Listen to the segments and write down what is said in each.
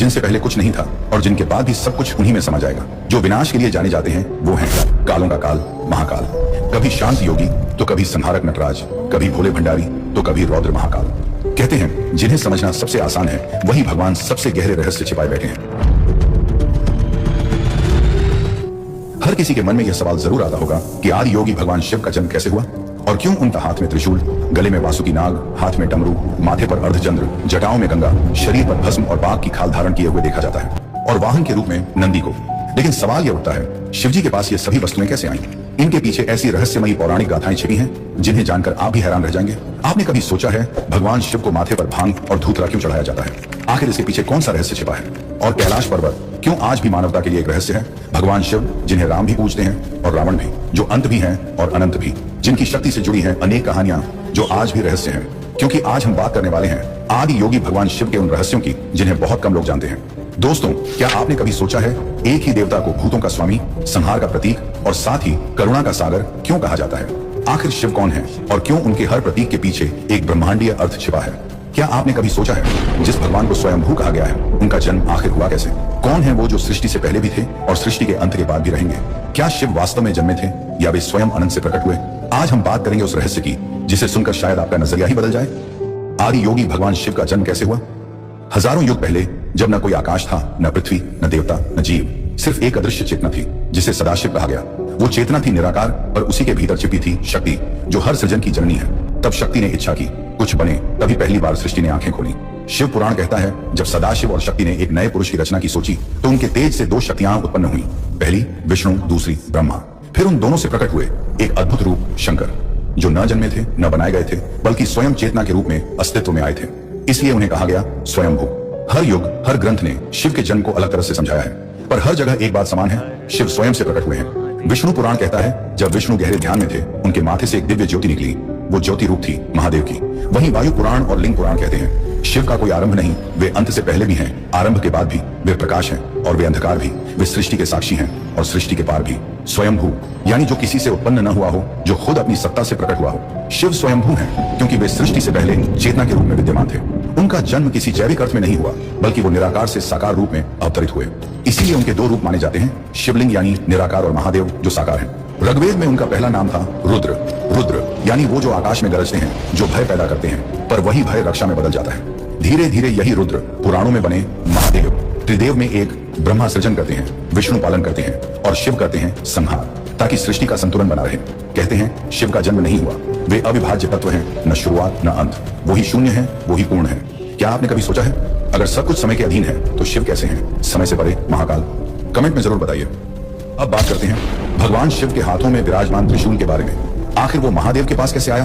जिनसे पहले कुछ नहीं था और जिनके बाद भी सब कुछ उन्हीं में समा जाएगा। जो विनाश के लिए जाने जाते हैं वो हैं कालों का काल, महाकाल। कभी शांत योगी तो कभी संहारक नटराज, कभी भोले भंडारी तो कभी रौद्र महाकाल। कहते हैं जिन्हें समझना सबसे आसान है वही भगवान सबसे गहरे रहस्य छिपाए बैठे हैं। हर किसी के मन में यह सवाल जरूर आता होगा कि आदि योगी भगवान शिव का जन्म कैसे हुआ और क्यों उनका हाथ में त्रिशूल, गले में वासुकी नाग, हाथ में डमरू, माथे पर अर्धचंद्र, जटाओं में गंगा, शरीर पर भस्म और बाघ की खाल धारण किए हुए देखा जाता है और वाहन के रूप में नंदी को। लेकिन सवाल यह उठता है शिवजी के पास ये सभी वस्तुएं कैसे आईं? इनके पीछे ऐसी रहस्यमयी पौराणिक गाथाएं छिपी हैं जिन्हें जानकर आप भी हैरान रह जाएंगे। आपने कभी सोचा है भगवान शिव को माथे पर भांग और धूतरा क्यों चढ़ाया जाता है? आखिर इसके पीछे कौन सा रहस्य छिपा है? और कैलाश पर्वत क्यों आज भी मानवता के लिए एक रहस्य है? भगवान शिव जिन्हें राम भी पूजते हैं और रावण भी, जो अंत भी हैं और अनंत भी, जिनकी शक्ति से जुड़ी हैं अनेक कहानियां जो आज भी रहस्य हैं। क्योंकि आज हम बात करने वाले हैं आदि योगी भगवान शिव के उन रहस्यों की जिन्हें बहुत कम लोग जानते हैं। दोस्तों, क्या आपने कभी सोचा है एक ही देवता को भूतों का स्वामी, संहार का प्रतीक और साथ ही करुणा का सागर क्यों कहा जाता है? आखिर शिव कौन है और क्यों उनके हर प्रतीक के पीछे एक ब्रह्मांडीय अर्थ छिपा है? क्या आपने कभी सोचा है जिस भगवान को स्वयंभू कहा गया है उनका जन्म आखिर हुआ कैसे? कौन है वो जो सृष्टि से पहले भी थे और सृष्टि के अंत के बाद भी रहेंगे? क्या शिव वास्तव में जन्मे थे या वे स्वयं अनंत से प्रकट हुए? आज हम बात करेंगे उस रहस्य की जिसे सुनकर शायद आपका नजरिया ही बदल जाए। आदि योगी भगवान शिव का जन्म कैसे हुआ? हजारों युग पहले जब न कोई आकाश था, न पृथ्वी, न देवता, न जीव, सिर्फ एक अदृश्य चेतना थी जिसे सदाशिव कहा गया। वो चेतना थी निराकार और उसी के भीतर छिपी थी शक्ति जो हर सृजन की जननी है। तब शक्ति ने इच्छा की कुछ बने, तभी पहली बार सृष्टि ने आंखें खोली। शिव पुराण कहता है जब सदाशिव और शक्ति ने एक नए पुरुष की रचना की सोची तो उनके तेज से दो शक्तियां उत्पन्न हुई, पहली विष्णु, दूसरी ब्रह्मा। फिर उन दोनों से प्रकट हुए एक अद्भुत रूप शंकर, जो न जन्मे थे, न बनाए गए थे, बल्कि स्वयं चेतना के रूप में अस्तित्व में आए थे। इसलिए उन्हें कहा गया स्वयंभू। हर युग, हर ग्रंथ ने शिव के जन्म को अलग तरह से समझाया है, पर हर जगह एक बात समान है, शिव स्वयं से प्रकट हुए हैं। विष्णु पुराण कहता है जब विष्णु गहरे ध्यान में थे उनके माथे से एक दिव्य ज्योति निकली, वो ज्योति रूप थी महादेव की। वहीं वायु पुराण और लिंग पुराण कहते हैं शिव का कोई आरंभ नहीं, वे अंत से पहले भी हैं, आरंभ के बाद भी, वे प्रकाश हैं और वे अंधकार भी, वे सृष्टि के साक्षी हैं और सृष्टि के पार भी। स्वयंभू यानी जो किसी से उत्पन्न न हुआ हो, जो खुद अपनी सत्ता से प्रकट हुआ हो। शिव स्वयंभू हैं क्योंकि वे सृष्टि से पहले चेतना के रूप में विद्यमान थे। उनका जन्म किसी जैविक अर्थ में नहीं हुआ, बल्कि वो निराकार से साकार रूप में अवतरित हुए। इसीलिए उनके दो रूप माने जाते हैं, शिवलिंग यानी निराकार और महादेव जो साकार है। ऋग्वेद में उनका पहला नाम था रुद्र। रुद्र यानी वो जो आकाश में गरजते हैं, जो भय पैदा करते हैं, पर वही भय रक्षा में बदल जाता है। धीरे धीरे यही रुद्र पुराणों में बने महादेव। त्रिदेव में एक ब्रह्मा सृजन करते हैं, विष्णु पालन करते हैं और शिव करते हैं संहार, ताकि सृष्टि का संतुलन बना रहे। कहते हैं शिव का जन्म नहीं हुआ, वे अविभाज्य तत्व हैं, न शुरुआत न अंत, वही शून्य है, वही पूर्ण है। क्या आपने कभी सोचा है अगर सब कुछ समय के अधीन है तो शिव कैसे हैं, समय से परे, महाकाल? कमेंट में जरूर बताइए। अब बात करते हैं भगवान शिव के हाथों में विराजमान त्रिशूल के बारे में। आखिर वो महादेव के पास कैसे आया?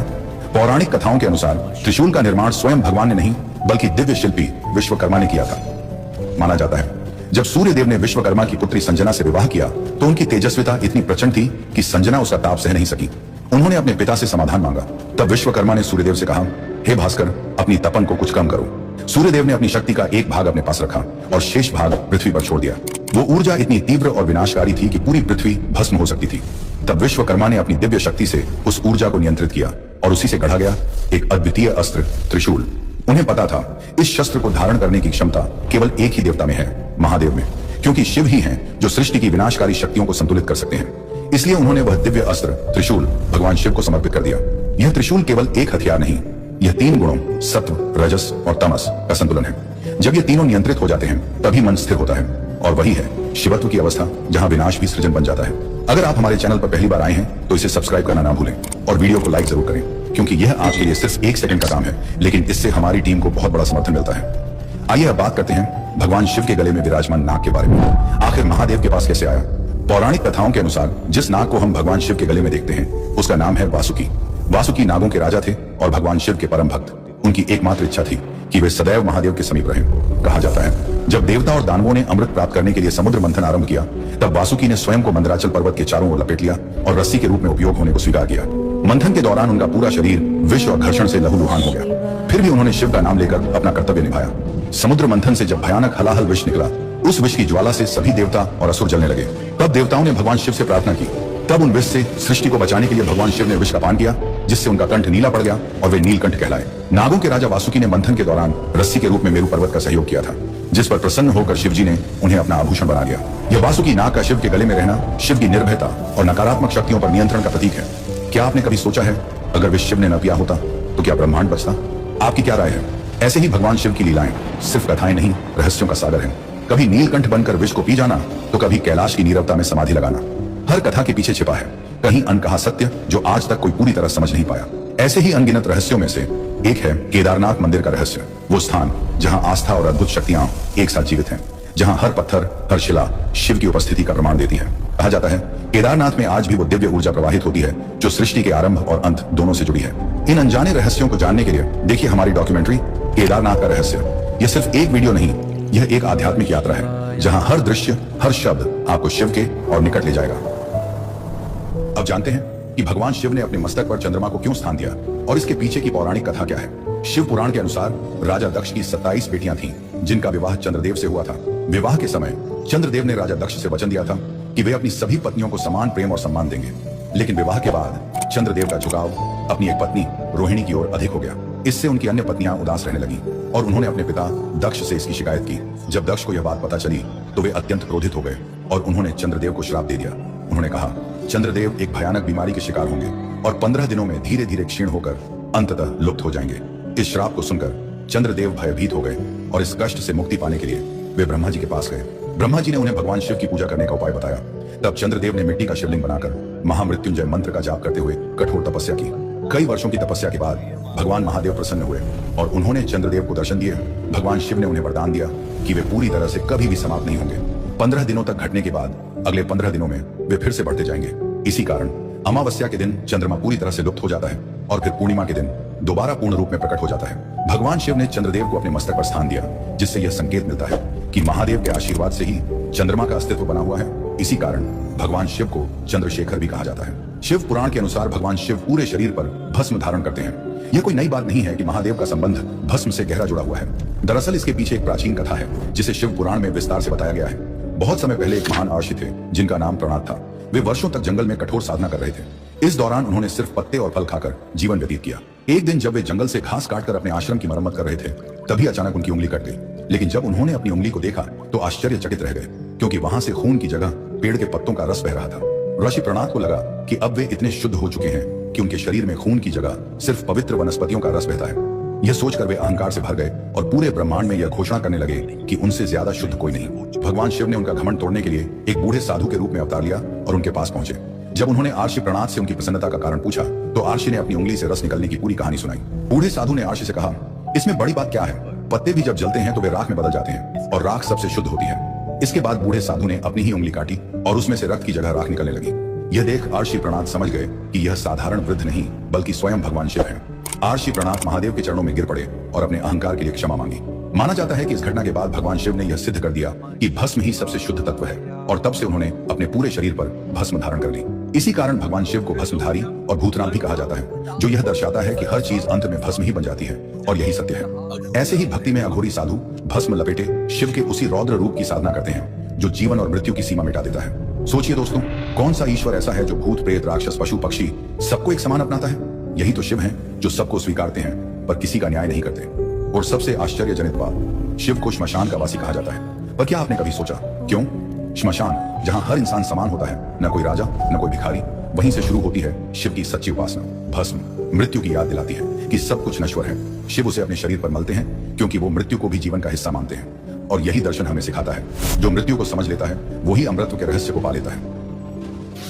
पौराणिक कथाओं के अनुसार त्रिशूल का निर्माण स्वयं भगवान ने नहीं, बल्कि दिव्य शिल्पी विश्वकर्मा ने किया था। माना जाता है जब सूर्य देव ने विश्वकर्मा की पुत्री संजना से विवाह किया तो उनकी तेजस्विता इतनी प्रचंड थी कि संजना उसका ताप सह नहीं सकी। उन्होंने अपने पिता से समाधान मांगा। तब विश्वकर्मा ने सूर्यदेव से कहा, हे भास्कर, अपनी तपन को कुछ कम करो। सूर्यदेव ने अपनी शक्ति का एक भाग अपने पास रखा और शेष भाग पृथ्वी पर छोड़ दिया। वो ऊर्जा इतनी तीव्र और विनाशकारी थी कि पूरी पृथ्वी भस्म हो सकती थी। तब विश्वकर्मा ने अपनी दिव्य शक्ति से उस ऊर्जा को नियंत्रित किया और उसी से गढ़ा गया एक अद्वितीय अस्त्र त्रिशूल। उन्हें पता था इस शस्त्र को धारण करने की क्षमता केवल एक ही देवता में है, महादेव में, क्योंकि शिव ही हैं जो सृष्टि की विनाशकारी शक्तियों को संतुलित कर सकते हैं। इसलिए उन्होंने वह दिव्य अस्त्र त्रिशूल भगवान शिव को समर्पित कर दिया। यह त्रिशूल केवल एक हथियार नहीं, यह तीन गुणों सत्व, रजस और तमस का संतुलन है। जब ये तीनों नियंत्रित हो जाते हैं तभी मन स्थिर होता है और वही है शिवत्व की अवस्था, जहां विनाश भी सृजन बन जाता है। अगर आप हमारे चैनल पर पहली बार आए हैं तो इसे सब्सक्राइब करना ना भूलें और वीडियो को लाइक जरूर करें, क्योंकि यह आपके लिए सिर्फ 1 सेकंड का काम है, लेकिन इससे हमारी टीम को बहुत बड़ा समर्थन मिलता है। आइए अब बात करते हैं भगवान शिव के गले में विराजमान नाग के बारे में। आखिर महादेव के पास कैसे आया? पौराणिक कथाओं के अनुसार जिस नाग को हम भगवान शिव के गले में देखते हैं उसका नाम है वासुकी। वासुकी नागों के राजा थे और भगवान शिव के परम भक्त। उनकी एकमात्र इच्छा थी कि वे सदैव महादेव के समीप रहें। कहा जाता है जब देवता और दानवों ने अमृत प्राप्त करने के लिए समुद्र मंथन आरंभ किया तब वासुकी ने स्वयं को मंदराचल पर्वत के चारों ओर लपेट लिया और रस्सी के रूप में उपयोग होने को स्वीकार किया। मंथन के दौरान उनका पूरा शरीर विष और घर्षण से लहूलुहान हो गया। फिर भी उन्होंने शिव का नाम लेकर अपना कर्तव्य निभाया। समुद्र मंथन से जब भयानक हलाहल विष निकला, उस विष की ज्वाला से सभी देवता और असुर जलने लगे। तब देवताओं ने भगवान शिव से प्रार्थना की। तब उन विष से सृष्टि को बचाने के लिए भगवान शिव ने विष का पान किया, जिससे उनका कंठ नीला पड़ गया और वे नीलकंठ कहलाए। नागों के राजा वासुकी ने मंथन के दौरान रस्सी के रूप में मेरु पर्वत का सहयोग किया था। जिस पर प्रसन्न होकर शिव जी ने उन्हें अपना आभूषण बना लिया। यह वासुकी नाग का शिव के गले में रहना शिव की निर्भयता और नकारात्मक शक्तियों पर नियंत्रण का प्रतीक है। क्या आपने कभी सोचा है अगर विष शिव ने न पिया होता तो क्या ब्रह्मांड बचता? आपकी क्या राय है? ऐसे ही भगवान शिव की लीलाएं सिर्फ कथाएं नहीं, रहस्यों का सागर है। कभी नीलकंठ बनकर विष को पी जाना तो कभी कैलाश की नीरवता में समाधि लगाना। हर कथा के पीछे छिपा है कहीं अनकहा सत्य जो आज तक कोई पूरी तरह समझ नहीं पाया। ऐसे ही अनगिनत रहस्यों में से एक है केदारनाथ मंदिर का रहस्य। वो स्थान जहां आस्था और अद्भुत शक्तियां एक साथ जीवित हैं, जहां हर पत्थर, हर शिला शिव की उपस्थिति का प्रमाण देती है। कहा जाता है केदारनाथ में आज भी वो दिव्य ऊर्जा प्रवाहित होती है जो सृष्टि के आरंभ और अंत दोनों से जुड़ी है। इन अनजाने रहस्यों को जानने के लिए देखिए हमारी डॉक्यूमेंट्री केदारनाथ का रहस्य। यह सिर्फ एक वीडियो नहीं, यह एक आध्यात्मिक यात्रा है जहां हर दृश्य, हर शब्द आपको शिव के और निकट ले जाएगा। अब जानते हैं कि भगवान शिव ने अपने मस्तक पर चंद्रमा को क्यों स्थान दिया और इसके पीछे की पौराणिक कथा क्या है। शिव पुराण के अनुसार राजा दक्ष की 27 बेटियां थीं जिनका विवाह चंद्रदेव से हुआ था। विवाह के समय चंद्रदेव ने राजा दक्ष से वचन दिया था कि वे अपनी सभी पत्नियों को समान प्रेम और सम्मान देंगे। लेकिन विवाह के बाद चंद्रदेव का झुकाव अपनी एक पत्नी रोहिणी की ओर अधिक हो गया। इससे उनकी अन्य पत्नियां उदास रहने लगीं और उन्होंने अपने पिता दक्ष से इसकी शिकायत की। जब दक्ष को यह बात पता चली तो वे अत्यंत क्रोधित हो गए और उन्होंने चंद्रदेव को श्राप दे दिया। उन्होंने कहा चंद्रदेव एक भयानक बीमारी के शिकार होंगे और 15 दिनों में धीरे धीरे क्षीण होकर अंततः लुप्त हो जाएंगे। इस श्राप को सुनकर चंद्रदेव भयभीत हो गए और इस कष्ट से मुक्ति पाने के लिए वे ब्रह्मा जी के पास गए। ब्रह्मा जी ने उन्हें भगवान शिव की पूजा करने का उपाय बताया। तब चंद्रदेव ने मिट्टी का शिवलिंग बनाकर महामृत्युंजय मंत्र का जाप करते हुए कठोर तपस्या की। कई वर्षों की तपस्या के बाद भगवान महादेव प्रसन्न हुए और उन्होंने चंद्रदेव को दर्शन दिए। भगवान शिव ने उन्हें वरदान दिया कि वे पूरी तरह से कभी भी समाप्त नहीं होंगे। 15 दिनों तक घटने के बाद अगले 15 दिनों में वे फिर से बढ़ते जाएंगे। इसी कारण अमावस्या के दिन चंद्रमा पूरी तरह से लुप्त हो जाता है और फिर पूर्णिमा के दिन दोबारा पूर्ण रूप में प्रकट हो जाता है। भगवान शिव ने चंद्रदेव को अपने मस्तक पर स्थान दिया जिससे यह संकेत मिलता है कि महादेव के आशीर्वाद से ही चंद्रमा का अस्तित्व बना हुआ है। इसी कारण भगवान शिव को चंद्रशेखर भी कहा जाता है। शिव पुराण के अनुसार भगवान शिव पूरे शरीर पर भस्म धारण करते हैं। यह कोई नई बात नहीं है कि महादेव का संबंध भस्म से गहरा जुड़ा हुआ है। दरअसल इसके पीछे एक प्राचीन कथा है जिसे शिव पुराण में विस्तार से बताया गया है। बहुत समय पहले एक महान आर्षि थे जिनका नाम प्रणात था। वे वर्षों तक जंगल में कठोर साधना कर रहे थे। इस दौरान उन्होंने सिर्फ पत्ते और फल खाकर जीवन व्यतीत किया। एक दिन जब वे जंगल से घास काटकर अपने आश्रम की मरम्मत कर रहे थे तभी अचानक उनकी उंगली कट गई। लेकिन जब उन्होंने अपनी उंगली को देखा तो आश्चर्यचकित रह गए क्योंकि वहां से खून की जगह पेड़ के पत्तों का रस बह रहा था। ऋषि प्रणात को लगा कि अब वे इतने शुद्ध हो चुके हैं कि उनके शरीर में खून की जगह सिर्फ पवित्र वनस्पतियों का रस बहता है। यह सोचकर वे अहंकार से भर गए और पूरे ब्रह्मांड में यह घोषणा करने लगे कि उनसे ज्यादा शुद्ध कोई नहीं। भगवान शिव ने उनका घमंड तोड़ने के लिए एक बूढ़े साधु के रूप में अवतार लिया और उनके पास पहुंचे। जब उन्होंने आर्षि प्रणात से उनकी प्रसन्नता का कारण पूछा तो आर्षि ने अपनी उंगली से रस निकलने की पूरी कहानी सुनाई। बूढ़े साधु ने आर्षि से कहा, इसमें बड़ी बात क्या है? पत्ते भी जब जलते हैं तो वे राख में बदल जाते हैं और राख सबसे शुद्ध होती है। इसके बाद बूढ़े साधु ने अपनी ही उंगली काटी और उसमें से रक्त की जगह राख निकलने लगी। यह देख आर्षि प्रणात समझ गए कि यह साधारण वृद्ध नहीं बल्कि स्वयं भगवान शिव है। आर्षि प्रणात महादेव के चरणों में गिर पड़े और अपने अहंकार के लिए क्षमा मांगी। माना जाता है कि इस घटना के बाद भगवान शिव ने यह सिद्ध कर दिया कि भस्म ही सबसे शुद्ध तत्व है और तब से उन्होंने अपने पूरे शरीर पर भस्म धारण कर ली। इसी कारण भगवान शिव को भस्मधारी और भूतनाथ भी कहा जाता है, जो यह दर्शाता है कि हर चीज अंत में भस्म ही बन जाती है और यही सत्य है। ऐसे ही भक्ति में अघोरी साधु भस्म लपेटे शिव के उसी रौद्र रूप की साधना करते हैं जो जीवन और मृत्यु की सीमा मिटा देता है। सोचिए दोस्तों, कौन सा ईश्वर ऐसा है जो भूत प्रेत राक्षस पशु पक्षी सबको एक समान अपनाता है? यही तो शिव हैं जो सबको स्वीकारते हैं पर किसी का न्याय नहीं करते। और सबसे आश्चर्यजनित बात, शिव को श्मशान का वासी कहा जाता है। पर क्या आपने कभी सोचा क्यों? श्मशान जहां हर इंसान समान होता है, न कोई राजा न कोई भिखारी, वहीं से शुरू होती है शिव की सच्ची उपासना। भस्म मृत्यु की याद दिलाती है कि सब कुछ नश्वर है। शिव उसे अपने शरीर पर मलते हैं क्योंकि वो मृत्यु को भी जीवन का हिस्सा मानते हैं। और यही दर्शन हमें सिखाता है, जो मृत्यु को समझ लेता है वही अमृत के रहस्य को पा लेता है।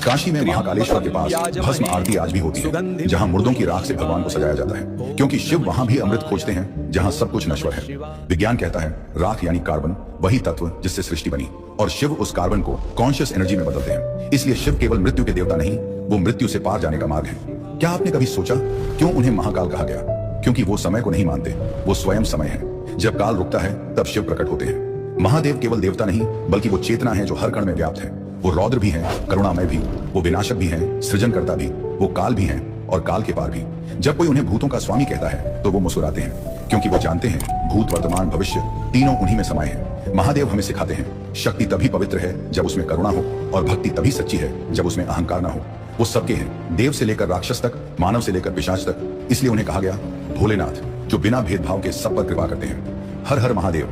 काशी में महाकालेश्वर के पास भस्म आरती आज भी होती है, जहां मुर्दों की राख से भगवान को सजाया जाता है, क्योंकि शिव वहां भी अमृत खोजते हैं जहां सब कुछ नश्वर है। विज्ञान कहता है राख यानी कार्बन वही तत्व जिससे सृष्टि बनी और शिव उस कार्बन को कॉन्शियस एनर्जी में बदलते हैं। इसलिए शिव केवल मृत्यु के देवता नहीं, वो मृत्यु से पार जाने का मार्ग है। क्या आपने कभी सोचा क्यों उन्हें महाकाल कहा गया? क्योंकि वो समय को नहीं मानते, वो स्वयं समय है। जब काल रुकता है तब शिव प्रकट होते हैं। महादेव केवल देवता नहीं बल्कि वो चेतना है जो हर कण में व्याप्त है। वो रौद्र भी हैं, करुणामय भी, वो विनाशक भी हैं, सृजनकर्ता भी, वो काल भी हैं और काल के पार भी। जब कोई उन्हें भूतों का स्वामी कहता है तो वो मुस्कुराते हैं क्योंकि वो जानते हैं भूत वर्तमान भविष्य तीनों उन्हीं में समाये हैं। महादेव हमें सिखाते हैं शक्ति तभी पवित्र है जब उसमें करुणा हो और भक्ति तभी सच्ची है जब उसमें अहंकार ना हो। वो सबके हैं, देव से लेकर राक्षस तक, मानव से लेकर पिशाच तक। इसलिए उन्हें कहा गया भोलेनाथ, जो बिना भेदभाव के सब पर कृपा करते हैं। हर हर महादेव।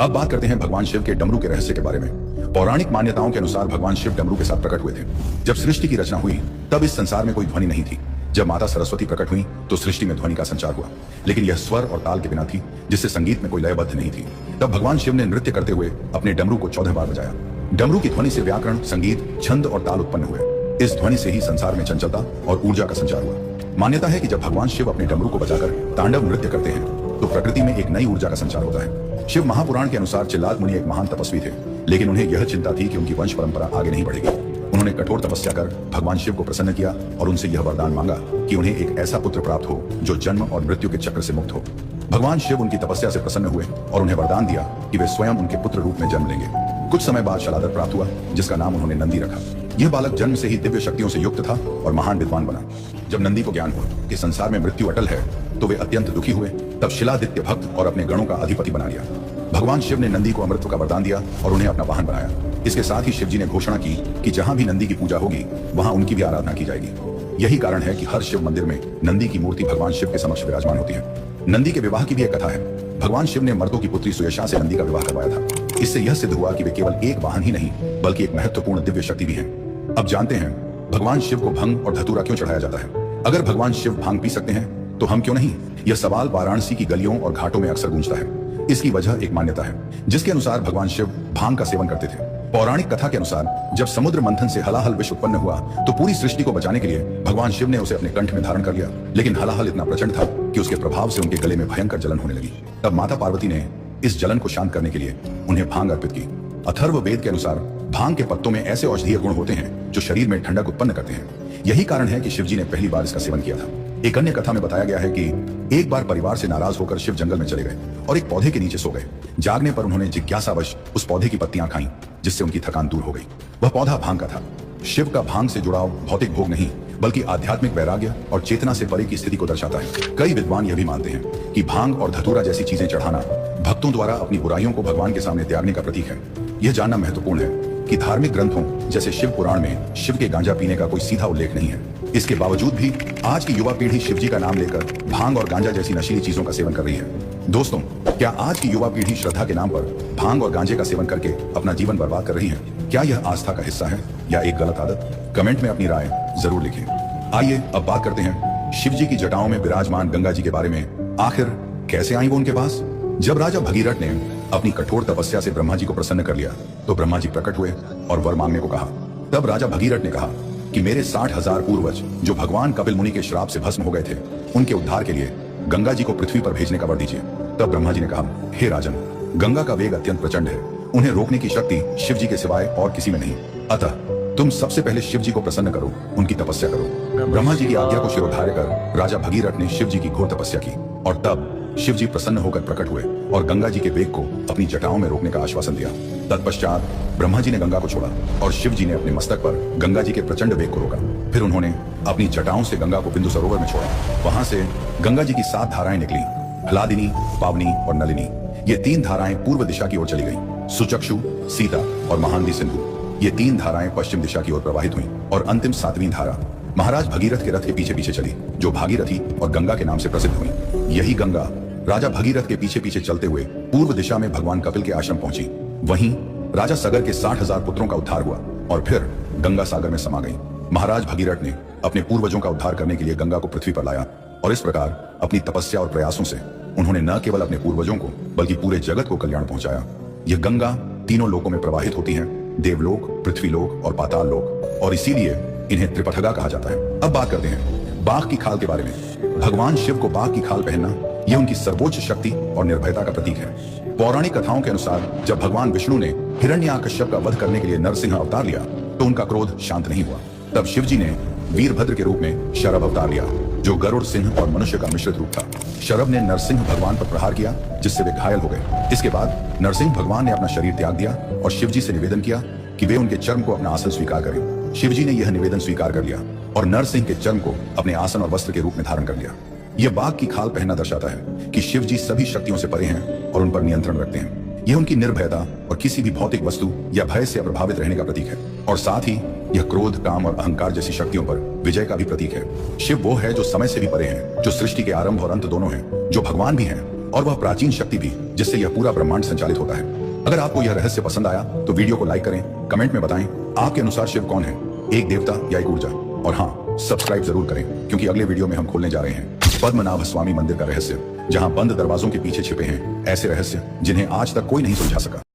अब बात करते हैं भगवान शिव के डमरू के रहस्य के बारे में। पौराणिक मान्यताओं के अनुसार भगवान शिव डमरू के साथ प्रकट हुए थे। जब सृष्टि की रचना हुई तब इस संसार में कोई ध्वनि नहीं थी। जब माता सरस्वती प्रकट हुई तो सृष्टि में ध्वनि का संचार हुआ, लेकिन यह स्वर और ताल के बिना थी, जिससे संगीत में कोई लयबद्ध नहीं थी। तब भगवान शिव ने नृत्य करते हुए अपने डमरू को 14 बार बजाया। डमरू की ध्वनि से व्याकरण, संगीत, छंद और ताल उत्पन्न हुए। इस ध्वनि से ही संसार में चंचलता और ऊर्जा का संचार हुआ। मान्यता है कि जब भगवान शिव अपने डमरू को बजाकर तांडव नृत्य करते हैं तो प्रकृति में एक नई ऊर्जा का संचार होता है। शिव महापुराण के अनुसार चिल्लाद मुनि एक महान तपस्वी थे, लेकिन उन्हें यह चिंता थी कि उनकी वंश परंपरा आगे नहीं बढ़ेगी। उन्होंने कठोर तपस्या कर भगवान शिव को प्रसन्न किया और उनसे यह वरदान मांगा कि उन्हें एक ऐसा पुत्र प्राप्त हो जो जन्म और मृत्यु के चक्र से मुक्त हो। भगवान शिव उनकी तपस्या से प्रसन्न हुए और उन्हें वरदान दिया कि वे स्वयं उनके पुत्र रूप में जन्म लेंगे। कुछ समय बाद शलादर प्राप्त हुआ, जिसका नाम उन्होंने नंदी रखा। यह बालक जन्म से ही दिव्य शक्तियों से युक्त था और महान विद्वान बना। जब नंदी को ज्ञान हुआ कि संसार में मृत्यु अटल है तो वे अत्यंत दुखी हुए। तब शिलादित्य भक्त और अपने गणों का अधिपति बना लिया। भगवान शिव ने नंदी को अमृत का वरदान दिया और उन्हें अपना वाहन बनाया। इसके साथ ही शिव जी ने घोषणा की कि जहां भी नंदी की पूजा होगी वहां उनकी भी आराधना की जाएगी। यही कारण है कि हर शिव मंदिर में नंदी की मूर्ति भगवान शिव के समक्ष विराजमान होती है। नंदी के विवाह की भी एक कथा है। भगवान शिव ने मर्दों की पुत्री सुयशा से नंदी का विवाह करवाया था। इससे यह सिद्ध हुआ कि वे केवल एक वाहन ही नहीं बल्कि एक महत्वपूर्ण दिव्य शक्ति भी है। अब जानते हैं भगवान शिव को भंग और धतूरा क्यों चढ़ाया जाता है। अगर भगवान शिव भांग पी सकते हैं तो हम क्यों नहीं? यह सवाल वाराणसी की गलियों और घाटों में अक्सर गूंजता है। इसकी वजह एक मान्यता है जिसके अनुसार भगवान शिव भांग का सेवन करते थे। पौराणिक कथा के अनुसार जब समुद्र मंथन से हलाहल विष उत्पन्न हुआ तो पूरी सृष्टि को बचाने के लिए भगवान शिव ने उसे अपने कंठ में धारण कर लिया, लेकिन हलाहल इतना प्रचंड था कि उसके प्रभाव से उनके गले में भयंकर जलन होने लगी। तब माता पार्वती ने इस जलन को शांत करने के लिए उन्हें भांग अर्पित की। अथर्व वेद के अनुसार भांग के पत्तों में ऐसे औषधीय गुण होते हैं जो शरीर में ठंडक उत्पन्न करते हैं। यही कारण है कि शिव जी ने पहली बार इसका सेवन किया था। एक अन्य कथा में बताया गया है कि एक बार परिवार से नाराज होकर शिव जंगल में चले गए और एक पौधे के नीचे सो गए। जागने पर उन्होंने जिज्ञासावश उस पौधे की पत्तियां खाईं, जिससे उनकी थकान दूर हो गई। वह पौधा भांग का था। शिव का भांग से जुड़ाव भौतिक भोग नहीं बल्कि आध्यात्मिक वैराग्य और चेतना से परे की स्थिति को दर्शाता है। कई विद्वान यह भी मानते हैं कि भांग और धतूरा जैसी चीजें चढ़ाना भक्तों द्वारा अपनी बुराइयों को भगवान के सामने त्यागने का प्रतीक है। यह जानना महत्वपूर्ण है कि धार्मिक ग्रंथों जैसे शिव पुराण में शिव के गांजा पीने का कोई सीधा उल्लेख नहीं है। इसके बावजूद भी आज की युवा पीढ़ी शिव जी का नाम लेकर भांग और गांजा जैसी नशीली चीजों का सेवन कर रही है। दोस्तों, क्या आज की युवा पीढ़ी श्रद्धा के नाम पर भांग और गांजे का सेवन करके अपना जीवन बर्बाद कर रही है? क्या यह आस्था का हिस्सा है या एक गलत आदत? कमेंट में अपनी राय जरूर लिखें। आइए अब बात करते हैं शिव जी की जटाओं में विराजमान गंगा जी के बारे में। आखिर कैसे आई वो उनके पास? जब राजा भगीरथ ने अपनी कठोर तपस्या से ब्रह्मा जी को प्रसन्न कर लिया तो ब्रह्मा जी प्रकट हुए और वर मांगने को कहा। तब राजा भगीरथ ने कहा कि मेरे 60,000 पूर्वज जो भगवान कपिल मुनि के श्राप से भस्म हो गए थे, उनके उद्धार के लिए गंगा जी को पृथ्वी पर भेजने का वर दीजिए। तब ब्रह्मा जी ने कहा, हे राजन, गंगा का वेग अत्यंत प्रचंड है, उन्हें रोकने की शक्ति शिव जी के सिवाय और किसी में नहीं। अतः तुम सबसे पहले शिव जी को प्रसन्न करो, उनकी तपस्या करो। ब्रह्मा जी की आज्ञा को शिरोधार्य कर राजा भगीरथ ने शिव जी की घोर तपस्या की और तब शिव जी प्रसन्न होकर प्रकट हुए और गंगा जी के वेग को अपनी जटाओं में रोकने का आश्वासन दिया। तत्पश्चात ब्रह्मा जी ने गंगा को छोड़ा और शिव जी ने अपने मस्तक पर गंगा जी के प्रचंड वेग को रोका। फिर उन्होंने अपनी जटाओं से गंगा को बिंदु सरोवर में छोड़ा। वहां से गंगा जी की 7 धाराएं निकली, हलादिनी, पावनी और नलिनी। ये 3 धाराएं पूर्व दिशा की ओर चली गई। सुचक्षु, सीता और महानदी सिंधु, ये 3 धाराएं पश्चिम दिशा की ओर प्रवाहित हुई और अंतिम 7वीं धारा महाराज भगीरथ के रथ के पीछे पीछे चली, जो भागीरथी और गंगा के नाम से प्रसिद्ध हुई। यही गंगा राजा भगीरथ के पीछे पीछे चलते हुए पूर्व दिशा में भगवान कपिल के आश्रम पहुंची। वहीं राजा सगर के 60,000 पुत्रों का उद्धार हुआ और फिर गंगा सागर में समा गई। महाराज भगीरथ ने अपने पूर्वजों का उद्धार करने के लिए गंगा को पृथ्वी पर लाया और इस प्रकार अपनी तपस्या और प्रयासों से उन्होंने न केवल अपने पूर्वजों को बल्कि पूरे जगत को कल्याण पहुंचाया। यह गंगा तीनों लोकों में प्रवाहित होती है, देवलोक, पृथ्वीलोक और पाताल लोक, और इसीलिए इन्हें त्रिपथगा कहा जाता है। अब बात करते हैं बाघ की खाल के बारे में। भगवान शिव को बाघ की खाल पहनना यह उनकी सर्वोच्च शक्ति और निर्भयता का प्रतीक है। पौराणिक कथाओं के अनुसार जब भगवान विष्णु ने हिरण्याकश्यप का वध करने के लिए नरसिंह अवतार लिया तो उनका क्रोध शांत नहीं हुआ। तब शिव जी ने वीरभद्र के रूप में शरभ अवतार लिया, जो गरुड़, सिंह और मनुष्य का मिश्रित रूप था। शरभ ने नरसिंह भगवान पर प्रहार किया, जिससे वे घायल हो गए। इसके बाद नरसिंह भगवान ने अपना शरीर त्याग दिया और शिव जी से निवेदन किया कि वे उनके चर्म को अपना आसन स्वीकार करें। शिव जी ने यह निवेदन स्वीकार कर लिया और नरसिंह के चर्म को अपने आसन और वस्त्र के रूप में धारण कर लिया। यह बाघ की खाल पहनना दर्शाता है कि शिव जी सभी शक्तियों से परे हैं और उन पर नियंत्रण रखते हैं। यह उनकी निर्भयता और किसी भी भौतिक वस्तु या भय से प्रभावित रहने का प्रतीक है, और साथ ही यह क्रोध, काम और अहंकार जैसी शक्तियों पर विजय का भी प्रतीक है। शिव वो है जो समय से भी परे हैं, जो सृष्टि के आरंभ और अंत दोनों हैं, जो भगवान भी हैं और वह प्राचीन शक्ति भी जिससे यह पूरा ब्रह्मांड संचालित होता है। अगर आपको यह रहस्य पसंद आया तो वीडियो को लाइक करें, कमेंट में बताएं आपके अनुसार शिव कौन है, एक देवता या एक ऊर्जा। और हाँ, सब्सक्राइब जरूर करें क्योंकि अगले वीडियो में हम खोलने जा रहे हैं पद्मनाभ स्वामी मंदिर का रहस्य, जहां बंद दरवाजों के पीछे छिपे हैं ऐसे रहस्य जिन्हें आज तक कोई नहीं सुलझा सका।